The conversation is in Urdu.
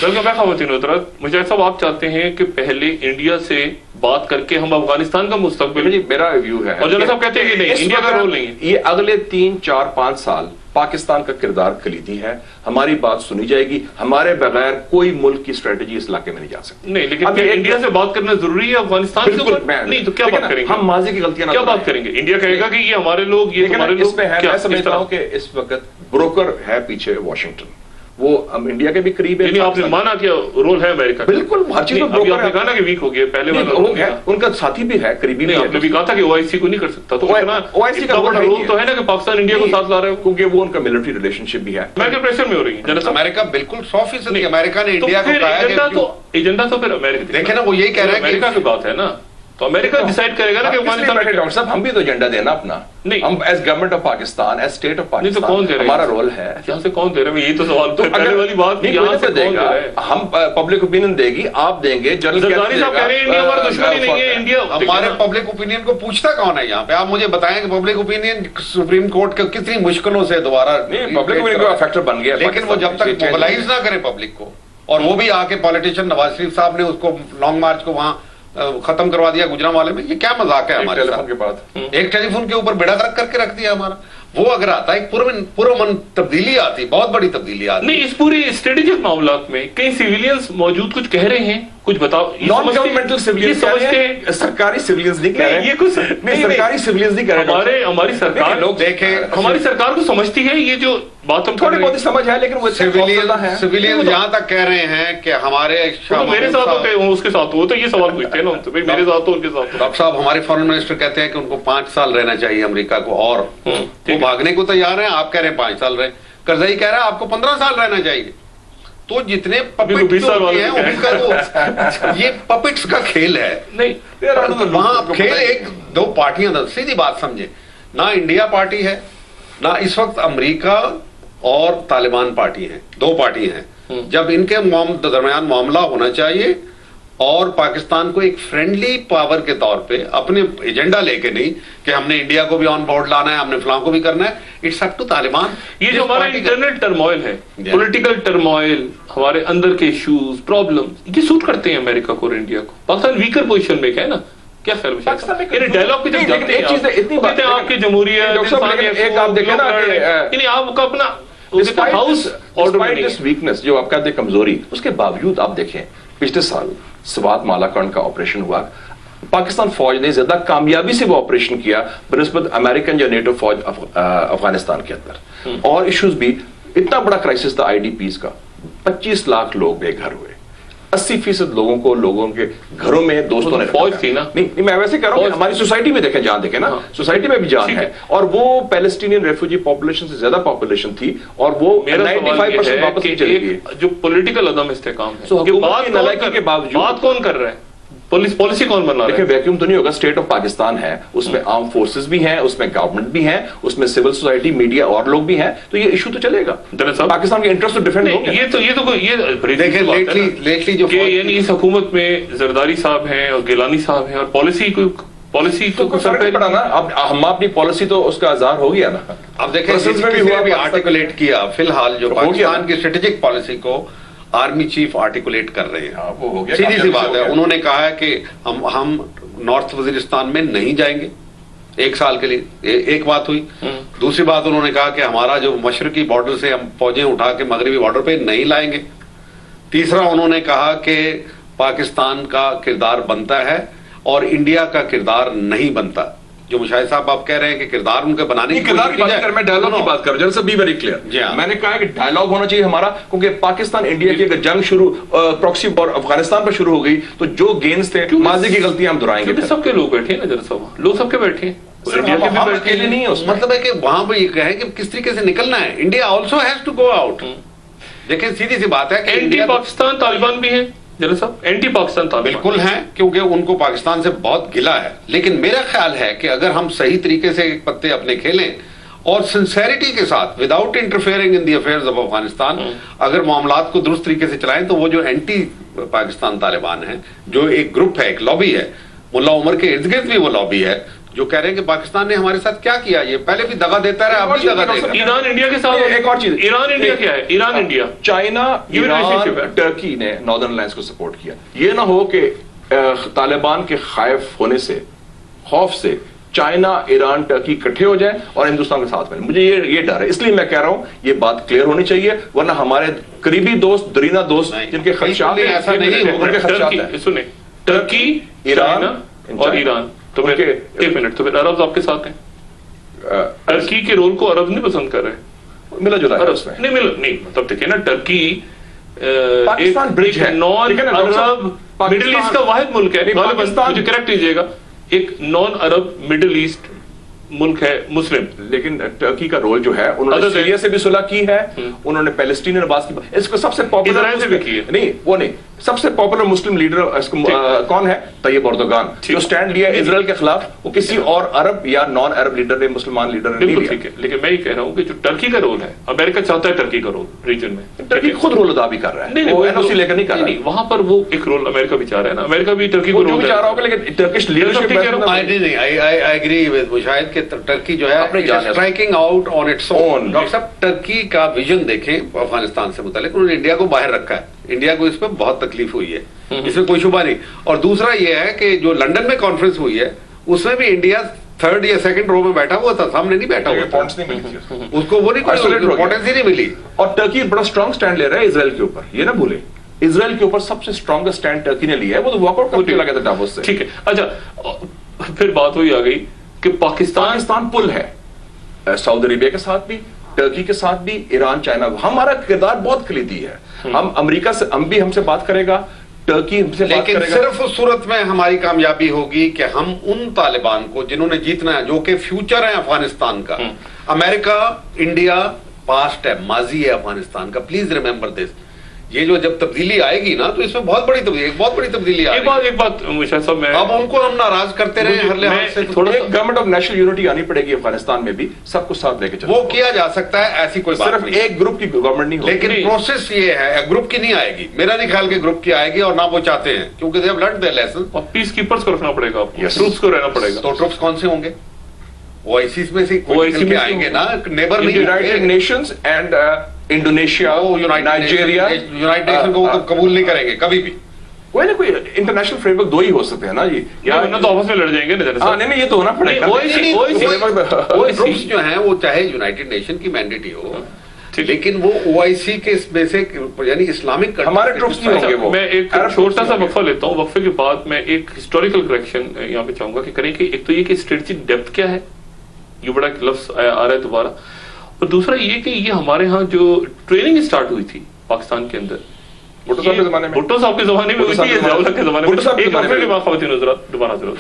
ویلکم بیک خواتین حضرات. مجاہد صاحب آپ چاہتے ہیں کہ پہلے انڈیا سے بات کر کے ہم افغانستان کا مستقبل. جی میرا ویو ہے, اور جنرل صاحب کہتے ہیں کہ نہیں, انڈیا کا رول نہیں ہے. یہ اگلے 3 4 5 سال پاکستان کا کردار کلیدی ہے. ہماری بات سنی جائے گی, ہمارے بغیر کوئی ملک کی اسٹریٹجی اس علاقے میں نہیں جا سکتی. نہیں لیکن انڈیا سے بات کرنا ضروری ہے افغانستان کے اوپر. نہیں تو کیا بات کریں گے, ہم ماضی کی غلطیاں کیا بات کریں گے؟ انڈیا کہے گا کہ یہ ہمارے لوگ, یہ ہمارے لوگ. میں سمجھتا ہوں کہ اس وقت بروکر ہے پیچھے واشنگٹن, وہ ہم انڈیا کے بھی قریب ہے. یعنی آپ نے مانا کہ رول ہے امریکہ کا؟ بالکل, ہر چیز میں ابھی آپ نے کہا نا کہ ویک ہو گیا, پہلے والا ان کا ساتھی بھی ہے, قریبی بھی ہے. آپ نے بھی کہا تھا کہ او آئی سی کو نہیں کر سکتا, تو OIC کا رول تو ہے نا کہ پاکستان انڈیا کو ساتھ لا رہے ہو, کیونکہ وہ ان کا ملٹری ریلیشن شپ بھی ہے. امریکہ پریشر میں ہو رہی ہے. امریکہ بالکل 100% امریکہ نے انڈیا کو کہا ہے, ایجنڈا تو پھر امریکہ دیکھیں نا, وہ یہی کہہ رہے ہیں امریکہ کی بات ہے نا, تو امریکہ ڈیسائیڈ کرے گا نا کہ افغانستان. ڈاکٹر صاحب ہم بھی تو ایجنڈا دینا اپنا, ہم as government of Pakistan, as state of Pakistan, ہمارا رول ہے. یہاں سے کون دے رہا ہے, یہی تو سوال تو پہلے والی بات نہیں, یہاں سے دے گا, ہم پبلک اوپینین دے گی, آپ دیں گے. زرداری صاحب کہہ رہے ہیں انڈیا ہمارا دشمن ہی نہیں ہے. انڈیا ہمارے پبلک اوپینین کو پوچھتا کون ہے یہاں پہ؟ آپ مجھے بتائیں کہ پبلک اوپینین سپریم کورٹ کے کتنی مشکلوں سے دوبارہ پبلک اوپینین کا فیکٹر بن گیا, لیکن وہ جب تک موبلائز نہ کرے پبلک کو, اور وہ بھی آ کے پالیٹیشین نواز شریف صاحب نے اس کو لانگ مارچ کو وہاں ختم کروا دیا گجرانوالے میں. یہ کیا مذاق ہے ہمارے ساتھ؟ ایک ٹیلی فون کے اوپر بیڑا گرک کر کے رکھ دیا ہمارا. وہ اگر آتا ہے پرامن تبدیلی آتی, بہت بڑی تبدیلی آتی. نہیں, اس پوری اسٹریٹجک معاملات میں کئی سیویلینز موجود کچھ کہہ رہے ہیں, کچھ بتاؤ. نان گورنمنٹل سیویلینز سمجھتے ہیں, سرکاری سیویلینز نہیں کہہ رہے. یہ کچھ سرکاری سیویلینز نہیں کہہ رہے. ہماری سرکار لوگ دیکھیں, ہماری سرکار کو سمجھتی ہے یہ جو بات ہم تھوڑی بہت سمجھ ہے, لیکن وہ سیویلین جہاں تک کہہ رہے ہیں کہ ہمارے میرے ساتھ ہوتے ہیں, اس کے ساتھ وہ تو یہ سوال پوچھتے ہیں نا ان سے, میرے ساتھ ہو ان کے ساتھ. ڈاکٹر صاحب ہمارے فارن منسٹر کہتے ہیں کہ ان کو 5 سال رہنا چاہیے امریکہ کو, اور وہ بھاگنے کو تیار ہیں. آپ کہہ رہے ہیں 5 سال رہے, کرزئی کہہ رہا ہے آپ کو 15 سال رہنا چاہیے. تو جتنے یہ پپٹس کا کھیل ہے. وہاں کھیل ایک دو پارٹیاں, سیدھی بات سمجھے, نہ انڈیا پارٹی ہے, نہ اس وقت امریکہ اور طالبان پارٹی ہیں, 2 پارٹی ہیں. جب ان کے درمیان معاملہ ہونا چاہیے, اور پاکستان کو ایک فرینڈلی پاور کے طور پہ اپنے ایجنڈا لے کے نہیں کہ ہم نے انڈیا کو بھی آن بورڈ لانا ہے, ہم نے فلاں کو بھی کرنا ہے. It's up to Taliban. یہ جو ہمارا انٹرنل ٹرموائل ہے, پولیٹیکل ٹرموائل, ہمارے اندر کے ایشوز, پرابلم, یہ سوٹ کرتے ہیں امریکہ کو اور انڈیا کو. پاکستان ویکر پوزیشن میں ہے نا, کیا خیال ہے؟ یعنی ڈائلاگ پہ جب جاتے ہیں آپ کی جمہوریت, ایک آپ دیکھیں نا, یعنی آپ کا اپنا ہاؤس ویکنس جو آپ کہتے ہیں کمزوری, اس کے باوجود آپ دیکھیں پچھلے سال سوات مالاکنڈ کا آپریشن ہوا, پاکستان فوج نے زیادہ کامیابی سے وہ آپریشن کیا بنسبت امریکن یا نیٹو فوج افغانستان کے اندر. اور ایشوز بھی, اتنا بڑا کرائسس تھا آئی ڈی پیز کا, 25 لاکھ لوگ بے گھر ہوئے, 80% لوگوں کے گھروں میں دوستوں نے فوج تھی نا. نہیں میں ویسے کہہ رہا ہوں, ہماری سوسائٹی میں دیکھیں, جان دیکھیں نا, سوسائٹی میں بھی جان ہے, اور وہ پیلسٹینین ریفیوجی پاپولیشن سے زیادہ پاپولیشن تھی, اور وہ 95% واپس چلی گئی. جو پولیٹیکل عدم استحکام ہے, بات کون کر رہا ہے, پالیسی کون بنا رہا ہے؟ دیکھیں ویکیوم تو نہیں ہوگا, اسٹیٹ آف پاکستان ہے, اس میں آرم فورسز بھی ہیں, اس میں گورنمنٹ بھی ہیں, اس میں سول سوسائٹی, میڈیا اور لوگ بھی ہیں, تو یہ ایشو تو چلے گا. پاکستان کے انٹرسٹ تو ڈیفینڈ ہوں گے. دیکھیں لیٹلی جو یعنی اس حکومت میں زرداری صاحب ہیں اور گیلانی صاحب ہیں, اور پالیسی تو فرق نہیں پڑا نا. اب ہم اپنی پالیسی تو اس کا اظہار ہو گیا نا. اب دیکھیں بھی آرٹیکولیٹ کیا, فی الحال جو پاکستان کی اسٹریٹجک پالیسی کو آرمی چیف آرٹیکولیٹ کر رہے ہیں. سیدھی سی بات ہے, انہوں نے کہا ہے کہ ہم نارتھ وزیرستان میں نہیں جائیں گے 1 سال کے لیے. ایک بات ہوئی. دوسری بات انہوں نے کہا کہ ہمارا جو مشرقی بارڈر سے ہم فوجیں اٹھا کے مغربی بارڈر پہ نہیں لائیں گے. تیسرا انہوں نے کہا کہ پاکستان کا کردار بنتا ہے اور انڈیا کا کردار نہیں بنتا. جو مشاہد صاحب آپ کہہ رہے ہیں کہ کردار ان کے بنانے کی ڈائلاگ کی بات کر رہا ہوں, بی ویری کلیئر. میں نے کہا کہ ڈائلاگ ہونا چاہیے ہمارا, کیونکہ پاکستان انڈیا کی اگر جنگ شروع پراکسی اور افغانستان پر شروع ہو گئی تو جو گینز تھے, ماضی کی غلطیاں ہم دہرائیں گے. سب کے لوگ بیٹھے ہیں نا, ذرا سب لوگ سب کے بیٹھے ہیں, نہیں ہے. مطلب ہے کہ وہاں پہ یہ کہیں کہ کس طریقے سے نکلنا ہے. India also has to go out. دیکھیں سیدھی سی بات ہے کہ اینٹی پاکستان طالبان بھی ہیں, اینٹی پاکستان بالکل ہیں, کیونکہ ان کو پاکستان سے بہت گلا ہے. لیکن میرا خیال ہے کہ اگر ہم صحیح طریقے سے پتے اپنے کھیلیں اور سنسیریٹی کے ساتھ without interfering in the affairs of Afghanistan اگر معاملات کو درست طریقے سے چلائیں, تو وہ جو اینٹی پاکستان طالبان ہیں, جو ایک گروپ ہے, ایک لابی ہے, ملا عمر کے ارد گرد بھی وہ لابی ہے, جو کہہ رہے ہیں کہ پاکستان نے ہمارے ساتھ کیا کیا, یہ پہلے بھی دغا دیتا رہا, اب بھی دغا دے گا. ایران انڈیا کے ساتھ ایک اور چیز, ایران انڈیا کیا ہے, Iran India China Iran Turkey نے ناردرن الائنس کو سپورٹ کیا. یہ نہ ہو کہ طالبان کے خائف ہونے سے, خوف سے چائنا ایران ٹرکی اکٹھے ہو جائیں اور ہندوستان کے ساتھ ملیں. مجھے یہ ڈر ہے, اس لیے میں کہہ رہا ہوں یہ بات کلیئر ہونی چاہیے, ورنہ ہمارے قریبی دوست, درینہ دوست جن کے خدشات ہیں, ایسا نہیں ہوگا. سنیں, ٹرکی, ایران اور ایران, تو پھر ایک منٹ, تو پھر عرب آپ کے ساتھ ہیں. ٹرکی کے رول کو عرب نہیں پسند کر رہے, ملا جلا نہیں, مطلب دیکھیں نا, ٹرکی پاکستان برج ہے, نان عرب مڈل ایسٹ کا واحد ملک ہے. مجھے کریکٹ کیجیے گا, ایک نان عرب مڈل ایسٹ ملک ہے, مسلم. لیکن ٹرکی کا رول جو ہے, انہوں نے سیریا سے بھی صلح کی ہے, انہوں نے پیلسٹین اور عباس کی, اس کو سب سے پاپولر نہیں, وہ نہیں, سب سے پاپولر مسلم لیڈر کون ہے؟ طیب اردوغان, جو سٹینڈ لیا اسرائیل کے خلاف, وہ کسی اور عرب یا نان عرب لیڈر نے, مسلمان لیڈر نے نہیں لیا. لیکن میں یہ کہہ رہا ہوں کہ جو ٹرکی کا رول ہے, امریکہ چاہتا ہے ٹرکی کا رول ریجن میں, ٹرکی خود رول ادا بھی کر رہا ہے, وہ NOC لے کر نہیں کر رہا ہے. وہاں پر وہ ایک رول امریکہ بھی چاہ رہا ہے نا, امریکہ بھی ٹرکی کو رول چاہ رہا ہوگا, لیکن ٹرکش لیڈرشپ ٹرکی جو ہے striking out on its own. Doctor صاحب, ٹرکی کا ویژن دیکھیں افغانستان سے متعلق, انہوں نے انڈیا کو باہر رکھا ہے, انڈیا کو اس پہ بہت تکلیف ہوئی ہے, اس میں کوئی شبہ نہیں. اور دوسرا یہ ہے کہ جو لنڈن میں کانفرنس ہوئی ہے, اس میں بھی انڈیا تھرڈ یا سیکنڈ رو میں بیٹھا ہوا تھا, سامنے نہیں بیٹھا ہوا تھا, اس کو وہ امپورٹنس ہی نہیں ملی. اور ٹرکی بڑا اسٹرانگ سٹینڈ لے رہا ہے اسرائیل کے اوپر, یہ نہ بھولیں, اسرائیل کے اوپر سب سے اسٹرانگسٹ سٹینڈ ٹرکی نے لیا ہے, وہ تو واک آؤٹ کرنے لگا تھا ڈاووس سے. ٹھیک ہے, اچھا پھر بات وہی آ گئی کہ پاکستان پل ہے, سعودی عربیہ کے ساتھ بھی, ٹرکی کے ساتھ بھی, ایران, چائنا. ہمارا کردار بہت کلیدی ہے. ہم امریکہ سے, ہم سے بات کرے گا, ٹرکی ہم سے بات کرے گا. لیکن صرف اس صورت میں ہماری کامیابی ہوگی کہ ہم ان طالبان کو جنہوں نے جیتنا ہے, جو کہ فیوچر ہے افغانستان کا. امریکہ, انڈیا پاسٹ ہے, ماضی ہے افغانستان کا, پلیز ریمبر دس. یہ جو جب تبدیلی آئے گی نا, تو اس میں بہت بڑی تبدیلی آئے گی. ایک بات مشاہد صاحب, میں اب ان کو ہم ناراض کرتے رہے ہر لحاظ سے. تھوڑا گورنمنٹ آف نیشنل یونٹی آنی پڑے گی افغانستان میں بھی, سب کو ساتھ لے کے چلو. وہ کیا جا سکتا ہے, ایسی کوئی صرف ایک گروپ کی گورنمنٹ نہیں ہوگی, لیکن پروسیس یہ ہے, گروپ کی نہیں آئے گی. میرا نہیں خیال کہ گروپ کی آئے گی, اور نہ وہ چاہتے ہیں, کیونکہ they have learned their lesson. اور پیس کیپرز کو رکھنا پڑے گا, ٹروپس کو رہنا پڑے گا. تو ٹروپس کون سے ہوں گے؟ OIC میں سے کوئی آئیں گے نا, نیبر نہیں. United nations and Indonesia, Nigeria, United nation کو قبول نہیں کریں گے کبھی بھی. کوئی نہ کوئی انٹرنیشنل فریم ورک دو ہی ہو سکتے ہیں نا, یا تو آپس میں لڑ جائیں گے. نہیں, یہ تو ہونا پڑے گا. گروپس جو ہیں وہ چاہے یونائٹڈ نیشن کی مینڈیٹ ہو, لیکن وہ OIC کے میں سے, یعنی اسلامک ہمارے ٹروپس نہیں ہوں گے. میں ایک چھوٹا سا وقفہ لیتا ہوں, وقفے کے بعد میں ایک ہسٹوریکل کریکشن یہاں پہ چاہوں گا کہ کریں. کہ ایک تو یہ کہ اسٹریٹجک ڈیپتھ کیا ہے, یہ بڑا لفظ آ رہا ہے دوبارہ, اور دوسرا یہ کہ یہ ہمارے ہاں جو ٹریننگ اسٹارٹ ہوئی تھی پاکستان کے اندر, بھٹو صاحب کے زمانے میں, دوبارہ ضرورت